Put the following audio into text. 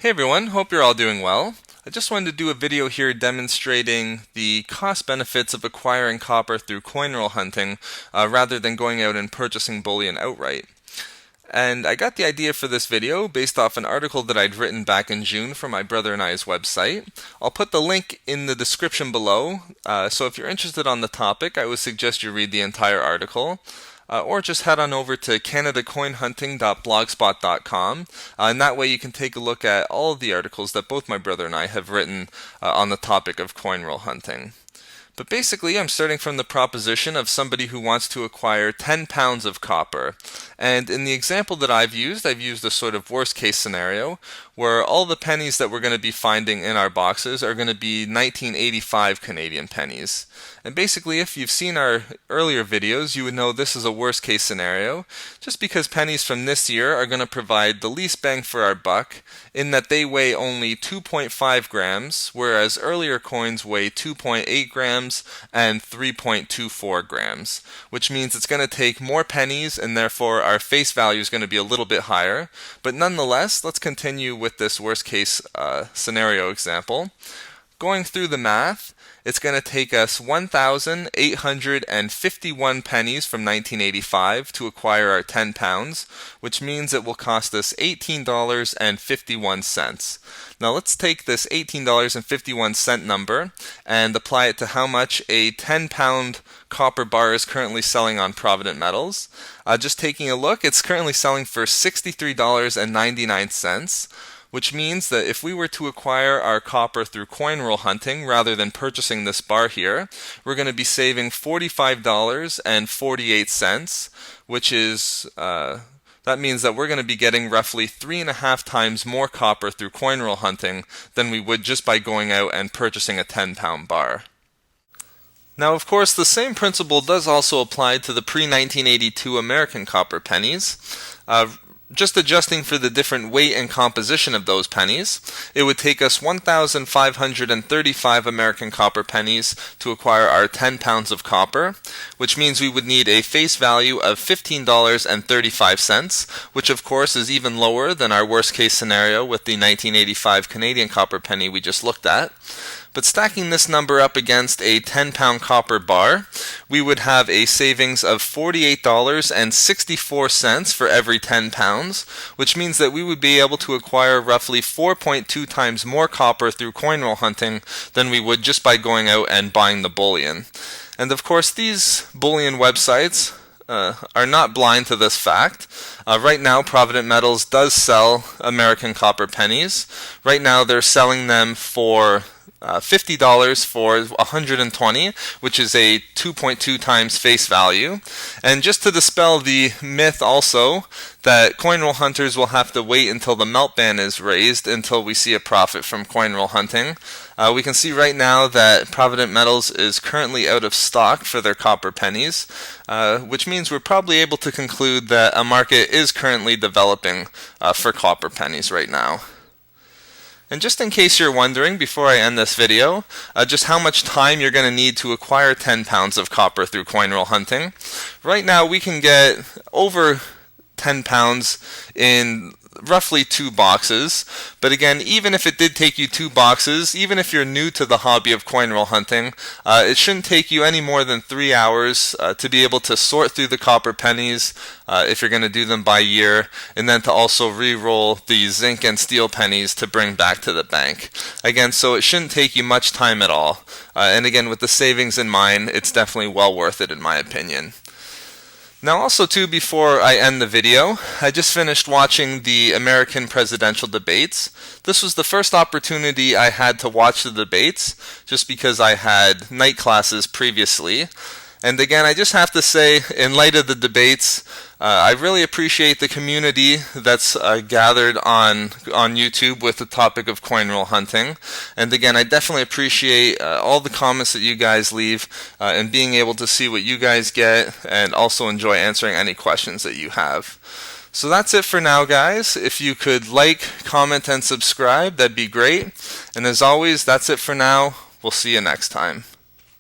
Hey everyone, hope you're all doing well. I just wanted to do a video here demonstrating the cost benefits of acquiring copper through coin roll hunting rather than going out and purchasing bullion outright. And I got the idea for this video based off an article that I'd written back in June for my brother and I's website. I'll put the link in the description below, so if you're interested on the topic, I would suggest you read the entire article. Or just head on over to canadacoinhunting.blogspot.com, and that way you can take a look at all of the articles that both my brother and I have written on the topic of coin roll hunting. But basically, I'm starting from the proposition of somebody who wants to acquire 10 pounds of copper. And in the example that I've used a sort of worst case scenario where all the pennies that we're going to be finding in our boxes are going to be 1985 Canadian pennies. And basically, if you've seen our earlier videos, you would know this is a worst case scenario, just because pennies from this year are going to provide the least bang for our buck in that they weigh only 2.5 grams, whereas earlier coins weigh 2.8 grams and 3.24 grams, which means it's going to take more pennies and therefore our face value is going to be a little bit higher. But nonetheless, let's continue with this worst case scenario example. Going through the math, it's going to take us 1,851 pennies from 1985 to acquire our 10 pounds, which means it will cost us $18.51. Now let's take this $18.51 number and apply it to how much a 10-pound copper bar is currently selling on Provident Metals. Just taking a look, it's currently selling for $63.99. Which means that if we were to acquire our copper through coin roll hunting rather than purchasing this bar here, we're going to be saving $45.48, which is that means that we're going to be getting roughly 3.5 times more copper through coin roll hunting than we would just by going out and purchasing a 10-pound bar. Now, of course, the same principle does also apply to the pre-1982 American copper pennies. Just adjusting for the different weight and composition of those pennies, it would take us 1,535 American copper pennies to acquire our 10 pounds of copper, which means we would need a face value of $15.35, which of course is even lower than our worst case scenario with the 1985 Canadian copper penny we just looked at. But stacking this number up against a 10-pound copper bar, we would have a savings of $48.64 for every 10 pounds, which means that we would be able to acquire roughly 4.2 times more copper through coin roll hunting than we would just by going out and buying the bullion. And of course, these bullion websites are not blind to this fact. Right now, Provident Metals does sell American copper pennies. Right now, they're selling them for $50 for 120, which is a 2.2 times face value. And just to dispel the myth also that coin roll hunters will have to wait until the melt ban is raised until we see a profit from coin roll hunting, we can see right now that Provident Metals is currently out of stock for their copper pennies, which means we're probably able to conclude that a market is currently developing for copper pennies right now. And just in case you're wondering, before I end this video, just how much time you're going to need to acquire 10 pounds of copper through coin roll hunting. Right now we can get over 10 pounds in roughly 2 boxes, but again, even if it did take you 2 boxes, even if you're new to the hobby of coin roll hunting, it shouldn't take you any more than 3 hours to be able to sort through the copper pennies if you're going to do them by year, and then to also re-roll the zinc and steel pennies to bring back to the bank. Again, so it shouldn't take you much time at all, and again, with the savings in mind, it's definitely well worth it in my opinion. Now also too, before I end the video, I just finished watching the American presidential debates. This was the first opportunity I had to watch the debates, just because I had night classes previously. And again, I just have to say, in light of the debates, I really appreciate the community that's gathered on YouTube with the topic of coin roll hunting. And again, I definitely appreciate all the comments that you guys leave and being able to see what you guys get and also enjoy answering any questions that you have. So that's it for now, guys. If you could like, comment, and subscribe, that'd be great. And as always, that's it for now. We'll see you next time.